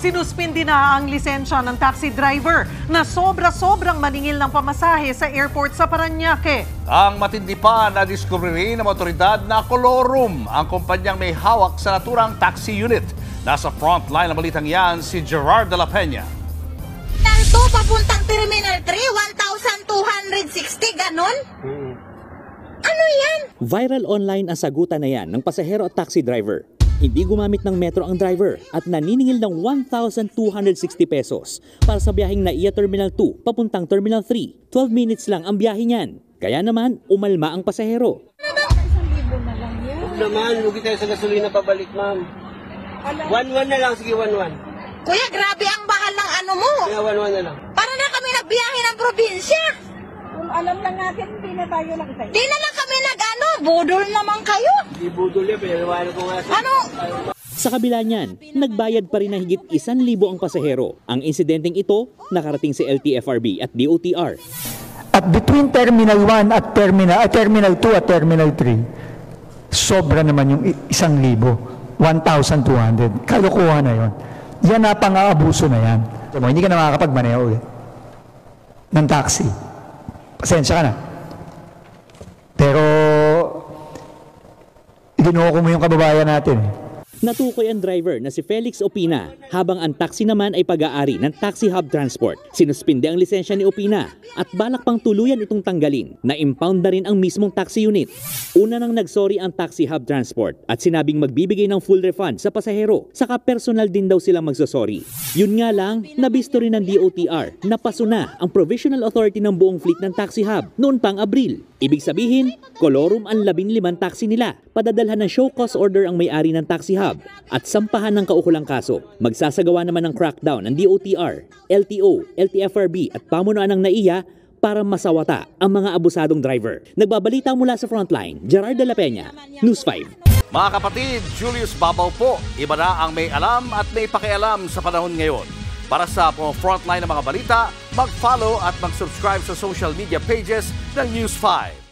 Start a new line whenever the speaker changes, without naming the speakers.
Sinuspindi na ang lisensya ng taxi driver na sobra-sobrang maningil ng pamasahe sa airport sa Parañaque.
Ang matindi pa na diskubre rin ng otoridad na Colorum, ang kumpanyang may hawak sa naturang taxi unit. Nasa frontline ng balitang yan si Gerard de la Peña.
Tanto papuntang Terminal 3, 1,260, ganon? Ano yan?
Viral online ang sagutan na yan ng pasahero at taxi driver. Hindi gumamit ng metro ang driver at naniningil ng 1,260 pesos para sa biyaheng NAIA Terminal 2 papuntang Terminal 3. 12 minutes lang ang biyahe niyan. Kaya naman, umalma ang pasahero.
1,000 na lang yan.
Huwag naman, lugi tayo sa gasolina pabalik, ma'am. 1,100 na lang, sige 1,100.
Kuya, grabe ang bahal ng ano mo.
Kaya 1,100 na lang.
Para na kami nagbiyahe ng probinsya.
Kung alam lang natin, hindi na tayo nakita.
Di na lang kami nag-ano, budol naman kayo.
Hindi budol yan, pinaliwanag ko nga sa...
Ano?
Sa kabila niyan, nagbayad pa rin ng higit 1,000 ang pasahero. Ang insidenteng ito, nakarating si LTFRB at DOTR.
At between Terminal 1 at Terminal 2 at Terminal 3, sobra naman yung 1,000, 1,200. Kalukuhan na yon. Yan na pang-aabuso na yan. Hindi ka na makakapagmaneho ulit ng taxi. Pasensya ka na. Pero, iginoko mo yung kababayan natin.
Natukoy ang driver na si Felix Opina, habang ang taxi naman ay pag-aari ng Taxi Hub Transport. Sinuspinde ang lisensya ni Opina at balak pang tuluyan itong tanggalin. Na-impound na rin ang mismong taxi unit. Una nang nagsorry ang Taxi Hub Transport at sinabing magbibigay ng full refund sa pasahero. Saka personal din daw silang magsosorry. Yun nga lang, nabisto rin ng DOTR na pasuna ang provisional authority ng buong fleet ng Taxi Hub noon pang Abril. Ibig sabihin, Colorum ang 15 taxi nila. Padadalhan ng show cause order ang may-ari ng Taxi Hub at sampahan ng kaukulang kaso. Magsasagawa naman ng crackdown ng DOTR, LTO, LTFRB at pamunuan ng NAIA para masawata ang mga abusadong driver. Nagbabalita mula sa Frontline, Gerard de la Peña, News 5.
Mga kapatid, Julius Babaw po. Iba na ang may alam at may pakialam sa panahon ngayon. Para sa Frontline ng mga balita, mag-follow at mag-subscribe sa social media pages ng News 5.